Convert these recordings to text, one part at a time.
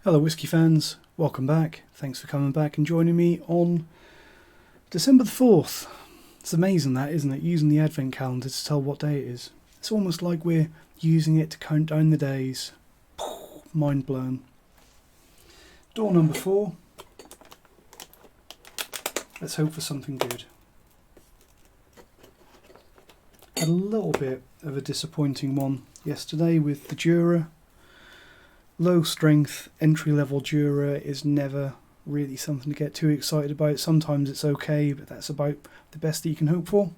Hello Whisky fans, welcome back. Thanks for coming back and joining me on December the 4th. It's amazing that, isn't it? Using the Advent calendar to tell what day it is. It's almost like we're using it to count down the days. Mind blown. Door number 4. Let's hope for something good. Had a little bit of a disappointing one yesterday with the Jura. Low strength, entry level Jura is never really something to get too excited about. Sometimes it's okay, but that's about the best that you can hope for.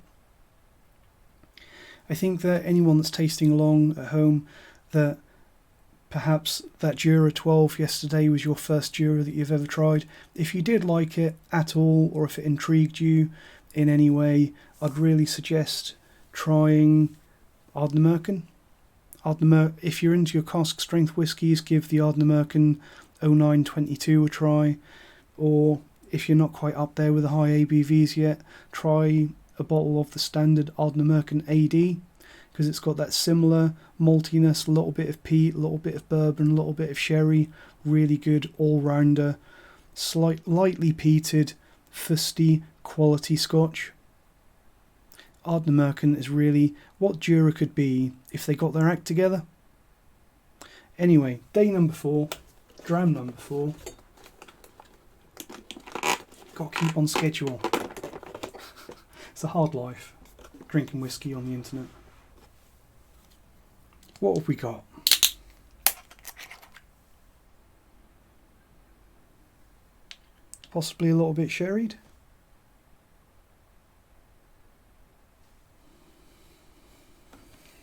I think that anyone that's tasting along at home, that perhaps that Jura 12 yesterday was your first Jura that you've ever tried. If you did like it at all, or if it intrigued you in any way, I'd really suggest trying Ardnamurchan. If you're into your cask strength whiskies, give the Ardnamurchan 0922 a try, or if you're not quite up there with the high ABVs yet, try a bottle of the standard Ardnamurchan AD, because it's got that similar maltiness, a little bit of peat, a little bit of bourbon, a little bit of sherry, really good all-rounder, lightly peated, fusty, quality Scotch. Ardnamurchan is really what Jura could be if they got their act together. Anyway, day number 4, Dram number 4. Got to keep on schedule. It's a hard life, drinking whiskey on the internet. What have we got? Possibly a little bit sherried.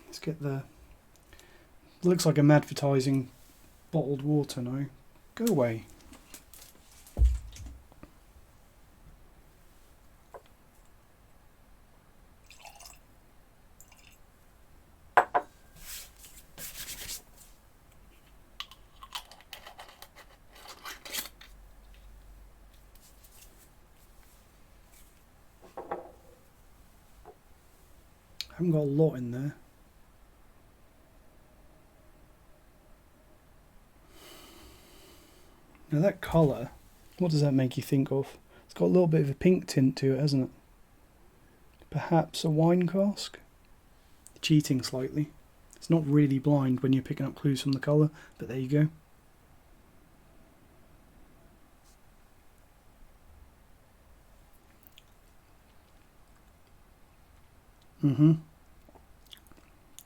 Let's get the... Looks like I'm advertising bottled water now. Go away. I haven't got a lot in there. Now that colour, what does that make you think of? It's got a little bit of a pink tint to it, hasn't it? Perhaps a wine cask? Cheating slightly. It's not really blind when you're picking up clues from the colour, but there you go.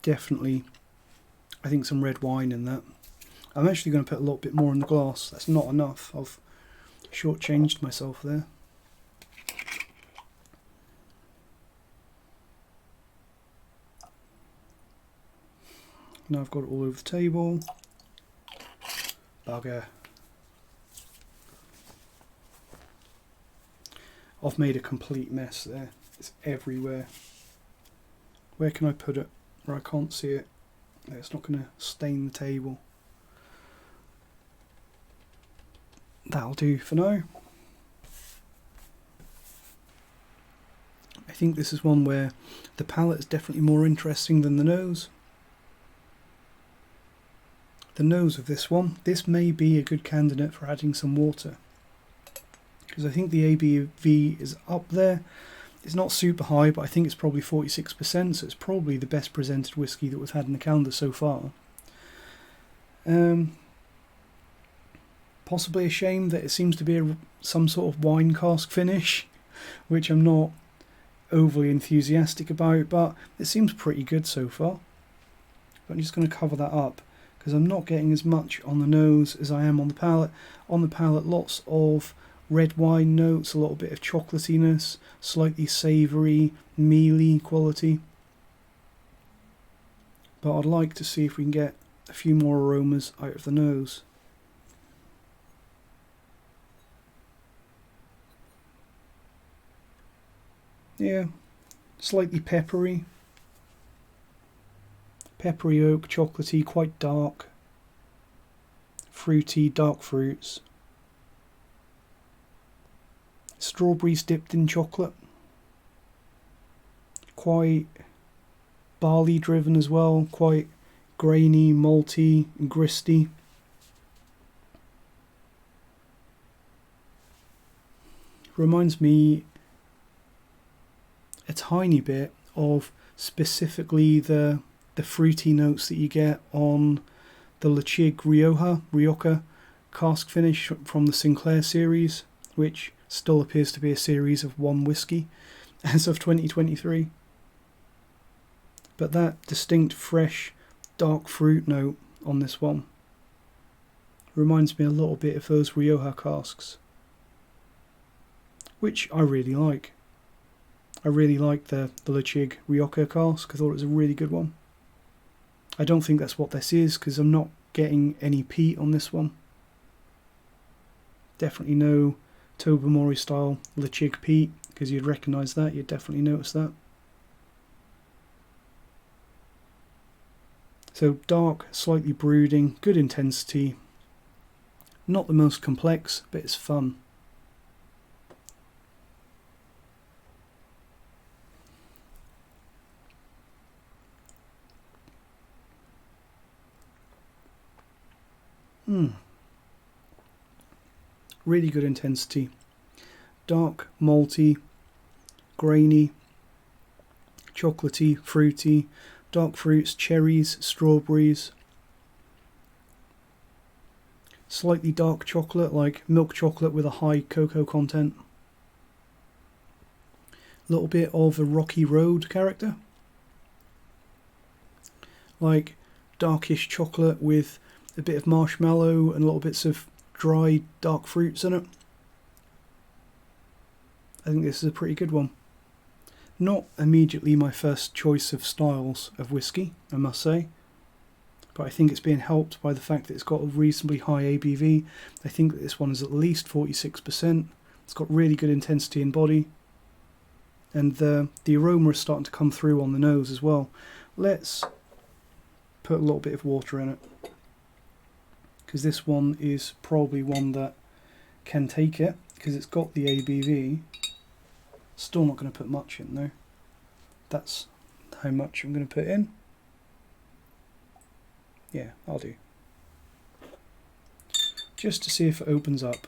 Definitely, I think some red wine in that. I'm actually going to put a little bit more in the glass. That's not enough. I've shortchanged myself there. Now I've got it all over the table. Bugger. I've made a complete mess there. It's everywhere. Where can I put it where I can't see it? It's not going to stain the table. That'll do for now. I think this is one where the palate is definitely more interesting than the nose. The nose of this one, this may be a good candidate for adding some water, because I think the ABV is up there. It's not super high, but I think it's probably 46%, so it's probably the best presented whiskey that we've had in the calendar so far. Possibly a shame that it seems to be some sort of wine cask finish, which I'm not overly enthusiastic about, but it seems pretty good so far. But I'm just going to cover that up, because I'm not getting as much on the nose as I am on the palate. On the palate, lots of red wine notes, a little bit of chocolatiness, slightly savoury, mealy quality. But I'd like to see if we can get a few more aromas out of the nose. Yeah, slightly peppery. Peppery oak, chocolatey, quite dark. Fruity, dark fruits. Strawberries dipped in chocolate. Quite barley driven as well, quite grainy, malty, and gristy. Reminds me a tiny bit of specifically the fruity notes that you get on the Lechig Rioja cask finish from the Sinclair series, which still appears to be a series of one whisky as of 2023. But that distinct, fresh, dark fruit note on this one reminds me a little bit of those Rioja casks, which I really like. I really like the Lechig Rioja cask. I thought it was a really good one. I don't think that's what this is, because I'm not getting any peat on this one. Definitely no Tobermory style Lechig peat, because you'd recognise that, you'd definitely notice that. So dark, slightly brooding, good intensity. Not the most complex, but it's fun. Really good intensity. Dark, malty, grainy, chocolatey, fruity, dark fruits, cherries, strawberries. Slightly dark chocolate, like milk chocolate with a high cocoa content. A little bit of a Rocky Road character. Like darkish chocolate with a bit of marshmallow and little bits of dry dark fruits in it. I think this is a pretty good one. Not immediately my first choice of styles of whiskey, I must say, but I think it's being helped by the fact that it's got a reasonably high ABV. I think that this one is at least 46%. It's got really good intensity in body, and the aroma is starting to come through on the nose as well. Let's put a little bit of water in it, because this one is probably one that can take it, because it's got the ABV. Still not going to put much in though. That's how much I'm going to put in. Yeah, I'll do. Just to see if it opens up.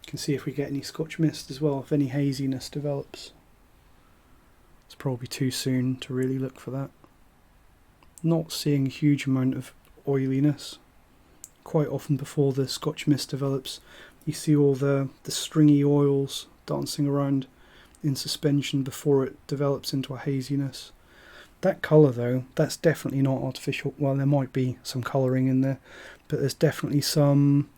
You can see if we get any Scotch mist as well, if any haziness develops. It's probably too soon to really look for that. Not seeing a huge amount of oiliness. Quite often before the Scotch mist develops, you see all the stringy oils dancing around in suspension before it develops into a haziness. That colour though, that's definitely not artificial. Well, there might be some colouring in there, but there's definitely some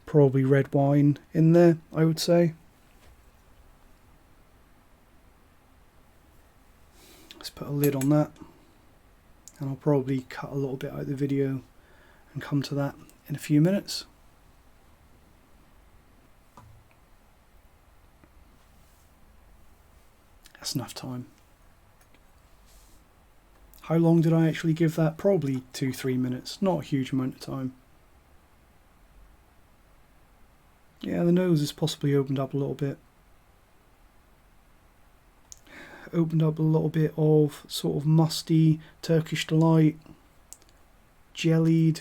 probably red wine in there, I would say. Let's put a lid on that, and I'll probably cut a little bit out of the video and come to that in a few minutes. That's enough time. How long did I actually give that? Probably 2-3 minutes, not a huge amount of time. Yeah, the nose has possibly opened up a little bit. Opened up a little bit of sort of musty Turkish delight, jellied,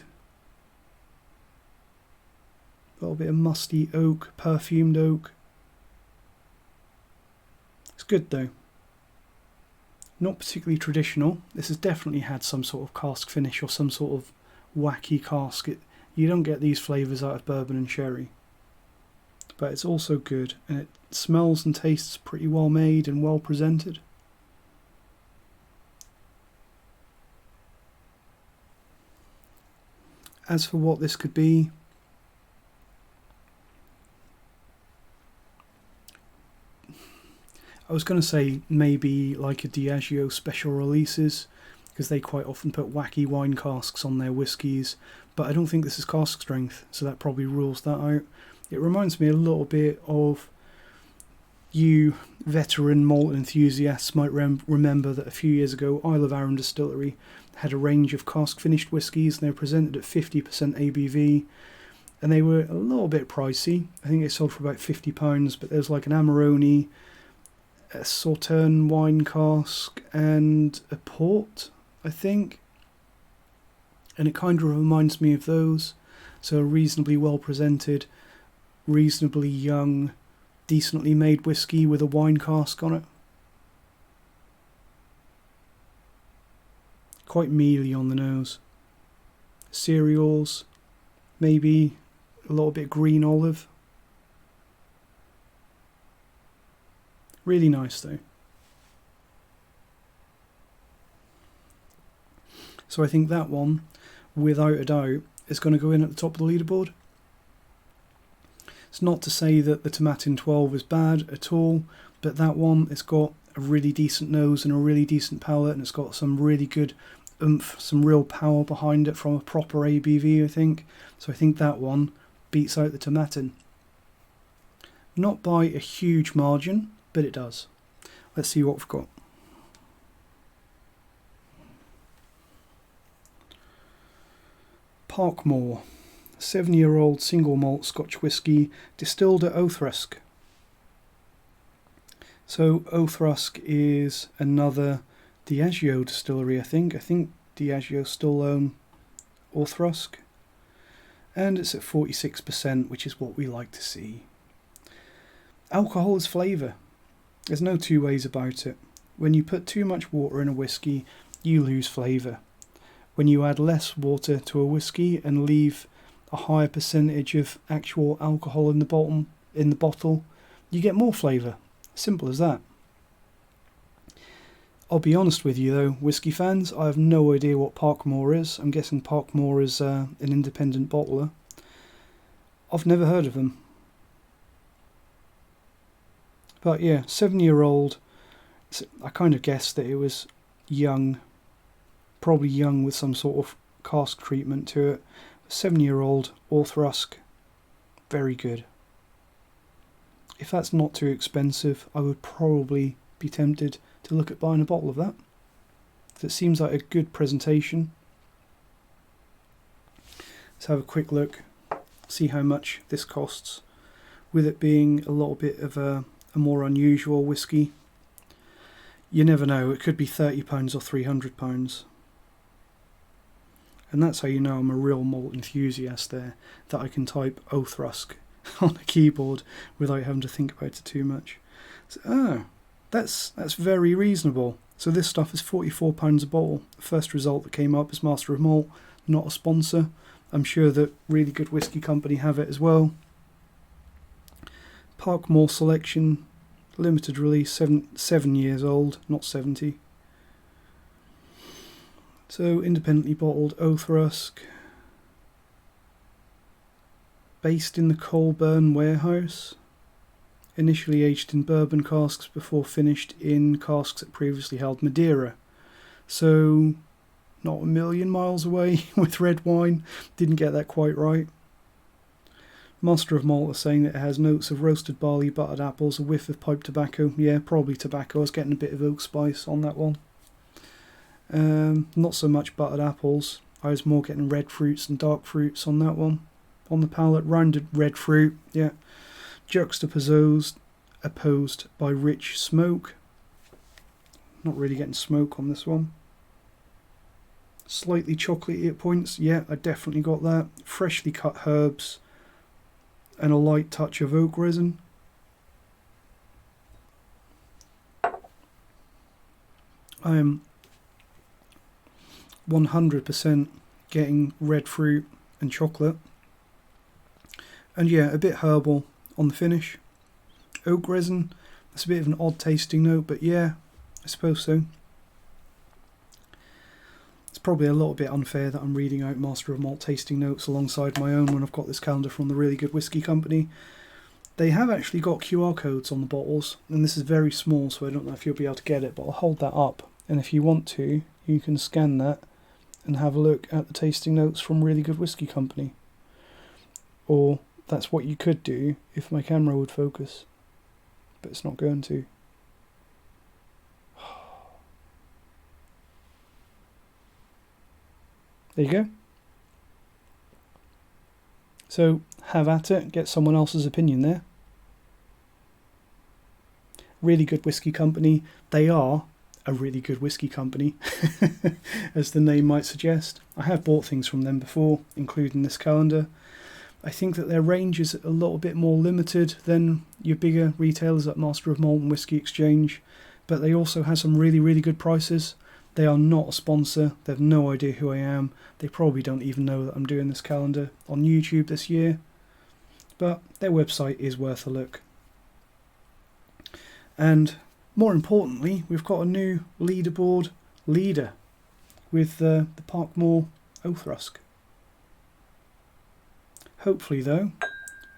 a little bit of musty oak, perfumed oak. It's good though. Not particularly traditional. This has definitely had some sort of cask finish or some sort of wacky cask. You don't get these flavours out of bourbon and sherry. But it's also good, and it smells and tastes pretty well made and well presented. As for what this could be, I was going to say maybe like a Diageo special releases, because they quite often put wacky wine casks on their whiskies, but I don't think this is cask strength, so that probably rules that out. It reminds me a little bit of, you veteran malt enthusiasts might remember that a few years ago Isle of Arran Distillery had a range of cask finished whiskies, and they were presented at 50% ABV, and they were a little bit pricey. I think they sold for about £50, but there's like an Amarone, a Sauterne wine cask, and a port, I think, and it kind of reminds me of those. So reasonably well presented, reasonably young, decently made whiskey with a wine cask on it. Quite mealy on the nose. Cereals, maybe a little bit green olive. Really nice though. So I think that one, without a doubt, is going to go in at the top of the leaderboard. It's not to say that the Tomatin 12 is bad at all, but that one, it's got a really decent nose and a really decent palate, and it's got some really good oomph, some real power behind it from a proper ABV, I think. So I think that one beats out the Tomatin. Not by a huge margin, but it does. Let's see what we've got. Parkmore, 7-year-old single malt Scotch whisky distilled at Auchroisk. So Auchroisk is another Diageo distillery, I think. I think Diageo still own Auchroisk. And it's at 46%, which is what we like to see. Alcohol is flavour. There's no two ways about it. When you put too much water in a whisky, you lose flavour. When you add less water to a whisky and leave a higher percentage of actual alcohol in the bottle, you get more flavour. Simple as that. I'll be honest with you though, whisky fans, I have no idea what Parkmore is. I'm guessing Parkmore is an independent bottler. I've never heard of them. But yeah, 7-year-old, I kind of guessed that it was young, probably young with some sort of cask treatment to it. 7-year-old Auchroisk, very good. If that's not too expensive, I would probably be tempted to look at buying a bottle of that. It seems like a good presentation. Let's have a quick look, see how much this costs, with it being a little bit of a more unusual whisky. You never know, it could be £30 or £300. And that's how you know I'm a real malt enthusiast there, that I can type Auchroisk on a keyboard without having to think about it too much. So, that's very reasonable. So this stuff is £44 a bottle. The first result that came up is Master of Malt, not a sponsor. I'm sure that Really Good Whisky Company have it as well. Parkmore Selection, limited release, 7 years old, not 70. So independently bottled Auchroisk, based in the Colburn warehouse, initially aged in bourbon casks before finished in casks that previously held Madeira. So not a million miles away with red wine, didn't get that quite right. Master of Malt is saying that it has notes of roasted barley, buttered apples, a whiff of pipe tobacco. Yeah, probably tobacco. I was getting a bit of oak spice on that one. Not so much buttered apples. I was more getting red fruits and dark fruits on that one. On the palate, rounded red fruit, yeah. Opposed by rich smoke. Not really getting smoke on this one. Slightly chocolatey at points, yeah, I definitely got that. Freshly cut herbs and a light touch of oak resin. I am 100% getting red fruit and chocolate. And yeah, a bit herbal on the finish. Oak resin, that's a bit of an odd tasting note, but yeah, I suppose so. It's probably a little bit unfair that I'm reading out Master of Malt tasting notes alongside my own when I've got this calendar from the Really Good Whisky Company. They have actually got QR codes on the bottles, and this is very small, so I don't know if you'll be able to get it, but I'll hold that up, and if you want to, you can scan that and have a look at the tasting notes from Really Good Whisky Company. Or that's what you could do if my camera would focus, but it's not going to. There you go. So have at it, get someone else's opinion there. Really Good Whisky Company, they are a really good whisky company, as the name might suggest. I have bought things from them before, including this calendar. I think that their range is a little bit more limited than your bigger retailers like Master of Malt and Whisky Exchange, but they also have some really, really good prices. They are not a sponsor. They have no idea who I am. They probably don't even know that I'm doing this calendar on YouTube this year, but their website is worth a look. And more importantly, we've got a new leaderboard leader with the Parkmore Auchroisk. Hopefully though,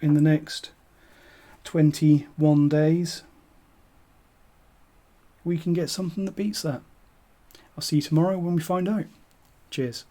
in the next 21 days, we can get something that beats that. I'll see you tomorrow when we find out. Cheers.